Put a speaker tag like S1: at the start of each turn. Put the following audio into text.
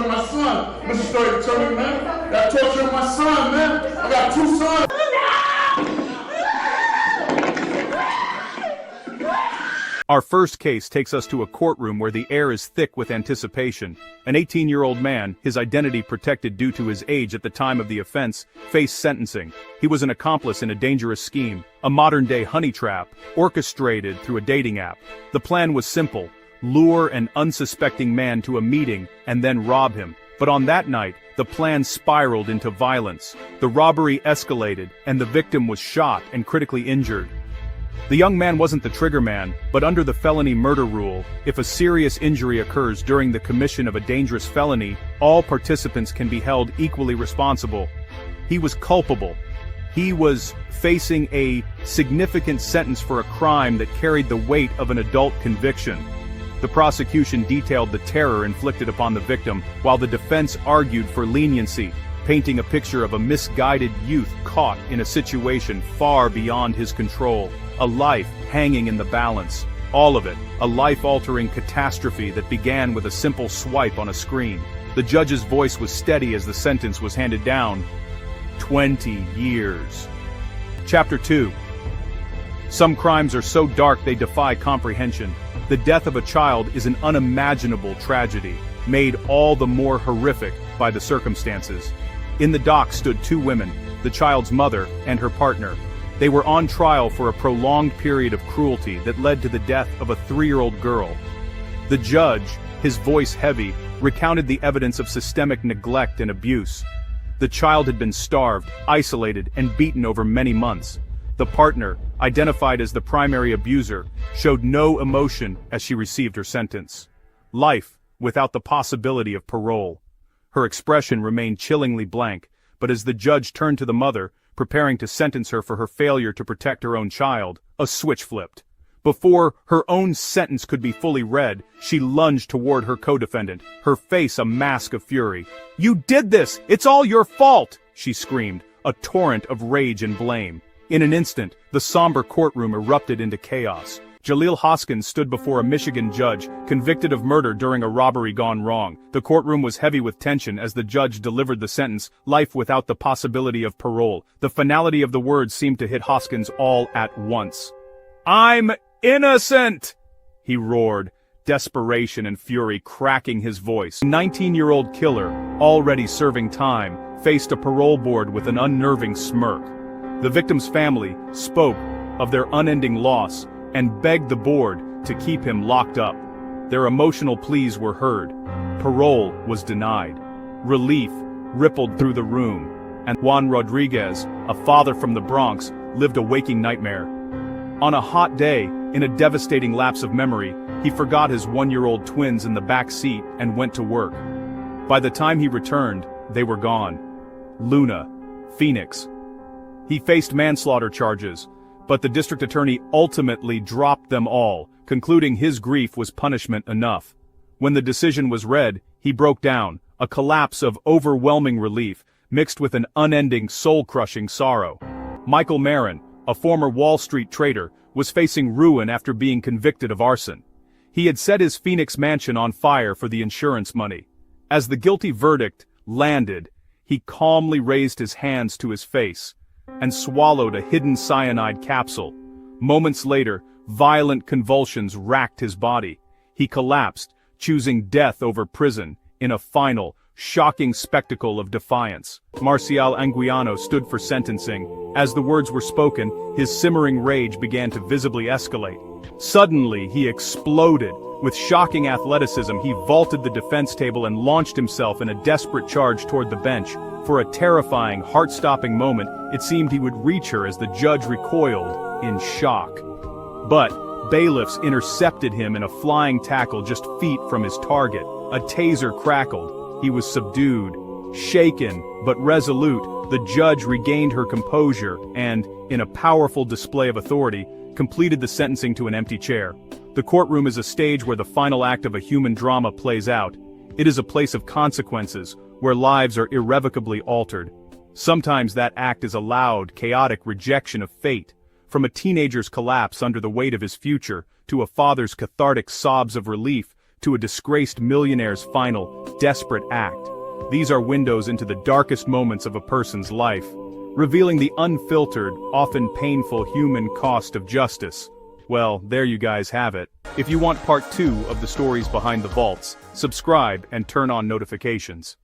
S1: torturing my son. Mr. Story, tell me, man. That torturing my son, man. I got 2 sons.
S2: Our first case takes us to a courtroom where the air is thick with anticipation. An 18-year-old man, his identity protected due to his age at the time of the offense, faced sentencing. He was an accomplice in a dangerous scheme, a modern-day honey trap, orchestrated through a dating app. The plan was simple: lure an unsuspecting man to a meeting and then rob him. But on that night, the plan spiraled into violence. The robbery escalated, and the victim was shot and critically injured. The young man wasn't the trigger man, but under the felony murder rule, if a serious injury occurs during the commission of a dangerous felony, all participants can be held equally responsible. He was culpable. He was facing a significant sentence for a crime that carried the weight of an adult conviction. The prosecution detailed the terror inflicted upon the victim, while the defense argued for leniency, painting a picture of a misguided youth caught in a situation far beyond his control. A life hanging in the balance. All of it, a life-altering catastrophe that began with a simple swipe on a screen. The judge's voice was steady as the sentence was handed down. 20 years. Chapter 2. Some crimes are so dark they defy comprehension. The death of a child is an unimaginable tragedy, made all the more horrific by the circumstances. In the dock stood 2 women, the child's mother and her partner. They were on trial for a prolonged period of cruelty that led to the death of a 3-year-old girl. The judge, his voice heavy, recounted the evidence of systemic neglect and abuse. The child had been starved, isolated, and beaten over many months. The partner, identified as the primary abuser, showed no emotion as she received her sentence. Life, without the possibility of parole. Her expression remained chillingly blank, but as the judge turned to the mother, preparing to sentence her for her failure to protect her own child, a switch flipped. Before her own sentence could be fully read, she lunged toward her co-defendant, her face a mask of fury. "You did this! It's all your fault!" she screamed, a torrent of rage and blame. In an instant, the somber courtroom erupted into chaos. Jaleel Hoskins stood before a Michigan judge, convicted of murder during a robbery gone wrong. The courtroom was heavy with tension as the judge delivered the sentence, life without the possibility of parole. The finality of the words seemed to hit Hoskins all at once. "I'm innocent!" he roared, desperation and fury cracking his voice. A 19-year-old killer, already serving time, faced a parole board with an unnerving smirk. The victim's family spoke of their unending loss and begged the board to keep him locked up. Their emotional pleas were heard. Parole was denied. Relief rippled through the room, and Juan Rodriguez, a father from the Bronx, lived a waking nightmare. On a hot day, in a devastating lapse of memory, he forgot his 1-year-old twins in the back seat and went to work. By the time he returned, they were gone. Luna, Phoenix. He faced manslaughter charges, but the district attorney ultimately dropped them all, concluding his grief was punishment enough. When the decision was read, he broke down, a collapse of overwhelming relief, mixed with an unending soul-crushing sorrow. Michael Marin, a former Wall Street trader, was facing ruin after being convicted of arson. He had set his Phoenix mansion on fire for the insurance money. As the guilty verdict landed, he calmly raised his hands to his face and swallowed a hidden cyanide capsule. Moments later, violent convulsions racked his body. He collapsed, choosing death over prison, in a final, shocking spectacle of defiance. Marcial Anguiano stood for sentencing. As the words were spoken, his simmering rage began to visibly escalate. Suddenly, he exploded. With shocking athleticism, he vaulted the defense table and launched himself in a desperate charge toward the bench. For a terrifying, heart-stopping moment, it seemed he would reach her as the judge recoiled, in shock. But bailiffs intercepted him in a flying tackle just feet from his target. A taser crackled. He was subdued. Shaken, but resolute, the judge regained her composure and, in a powerful display of authority, completed the sentencing to an empty chair. The courtroom is a stage where the final act of a human drama plays out. It is a place of consequences, where lives are irrevocably altered. Sometimes that act is a loud, chaotic rejection of fate, from a teenager's collapse under the weight of his future, to a father's cathartic sobs of relief, to a disgraced millionaire's final, desperate act. These are windows into the darkest moments of a person's life, revealing the unfiltered, often painful human cost of justice. Well, there you guys have it. If you want part 2 of the stories behind the vaults, subscribe and turn on notifications.